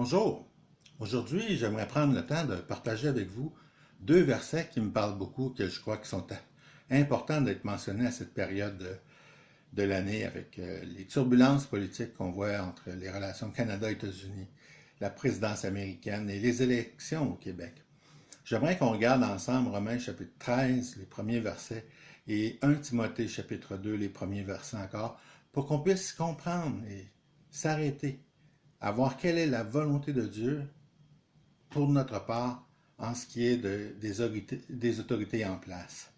Bonjour. Aujourd'hui, j'aimerais prendre le temps de partager avec vous deux versets qui me parlent beaucoup, que je crois qui sont importants d'être mentionnés à cette période de l'année avec les turbulences politiques qu'on voit entre les relations Canada-États-Unis, la présidence américaine et les élections au Québec. J'aimerais qu'on regarde ensemble Romains chapitre 13, les premiers versets, et 1 Timothée chapitre 2, les premiers versets encore, pour qu'on puisse comprendre et s'arrêter à voir quelle est la volonté de Dieu pour notre part en ce qui est des autorités en place.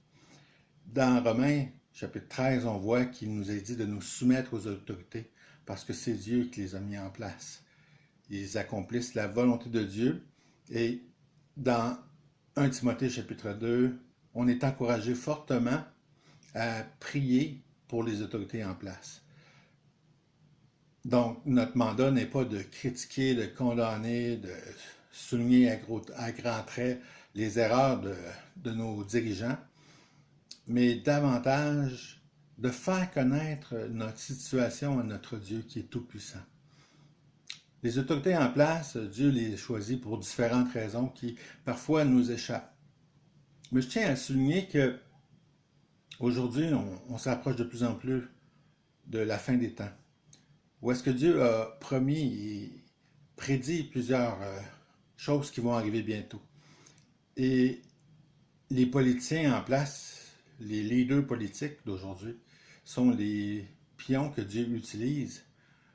Dans Romains chapitre 13, on voit qu'il nous est dit de nous soumettre aux autorités parce que c'est Dieu qui les a mis en place. Ils accomplissent la volonté de Dieu et dans 1 Timothée chapitre 2, on est encouragé fortement à prier pour les autorités en place. Donc, notre mandat n'est pas de critiquer, de condamner, de souligner à grands traits les erreurs de nos dirigeants, mais davantage de faire connaître notre situation à notre Dieu qui est tout-puissant. Les autorités en place, Dieu les choisit pour différentes raisons qui parfois nous échappent. Mais je tiens à souligner que aujourd'hui, on s'approche de plus en plus de la fin des temps. Où est-ce que Dieu a promis et prédit plusieurs choses qui vont arriver bientôt. Et les politiciens en place, les leaders politiques d'aujourd'hui, sont les pions que Dieu utilise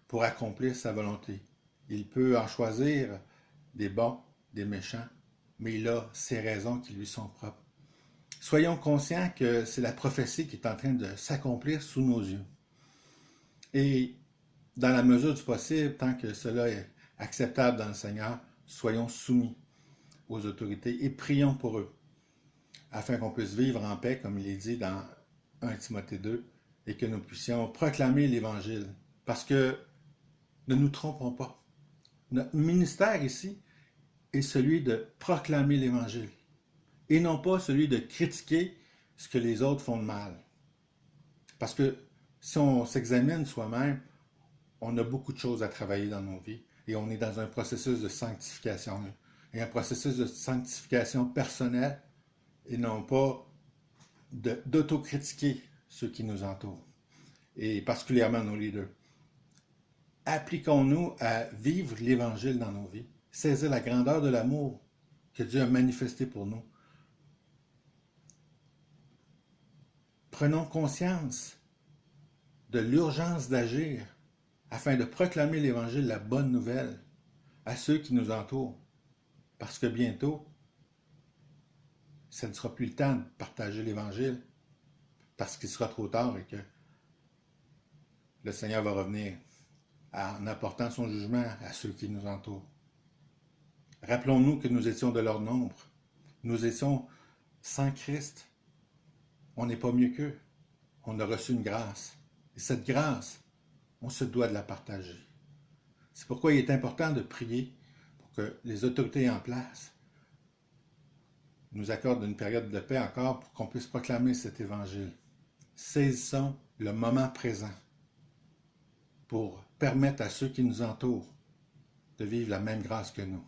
pour accomplir sa volonté. Il peut en choisir des bons, des méchants, mais il a ses raisons qui lui sont propres. Soyons conscients que c'est la prophétie qui est en train de s'accomplir sous nos yeux. Et dans la mesure du possible, tant que cela est acceptable dans le Seigneur, soyons soumis aux autorités et prions pour eux, afin qu'on puisse vivre en paix, comme il est dit dans 1 Timothée 2, et que nous puissions proclamer l'Évangile. Parce que, ne nous trompons pas, notre ministère ici est celui de proclamer l'Évangile, et non pas celui de critiquer ce que les autres font de mal. Parce que si on s'examine soi-même, on a beaucoup de choses à travailler dans nos vies et on est dans un processus de sanctification. Et un processus de sanctification personnelle et non pas d'autocritiquer ceux qui nous entourent et particulièrement nos leaders. Appliquons-nous à vivre l'Évangile dans nos vies, saisir la grandeur de l'amour que Dieu a manifesté pour nous. Prenons conscience de l'urgence d'agir afin de proclamer l'Évangile, la bonne nouvelle, à ceux qui nous entourent. Parce que bientôt, ça ne sera plus le temps de partager l'Évangile, parce qu'il sera trop tard et que le Seigneur va revenir en apportant son jugement à ceux qui nous entourent. Rappelons-nous que nous étions de leur nombre. Nous étions sans Christ. On n'est pas mieux qu'eux. On a reçu une grâce. Et cette grâce, on se doit de la partager. C'est pourquoi il est important de prier pour que les autorités en place nous accordent une période de paix encore pour qu'on puisse proclamer cet évangile. Saisissons le moment présent pour permettre à ceux qui nous entourent de vivre la même grâce que nous.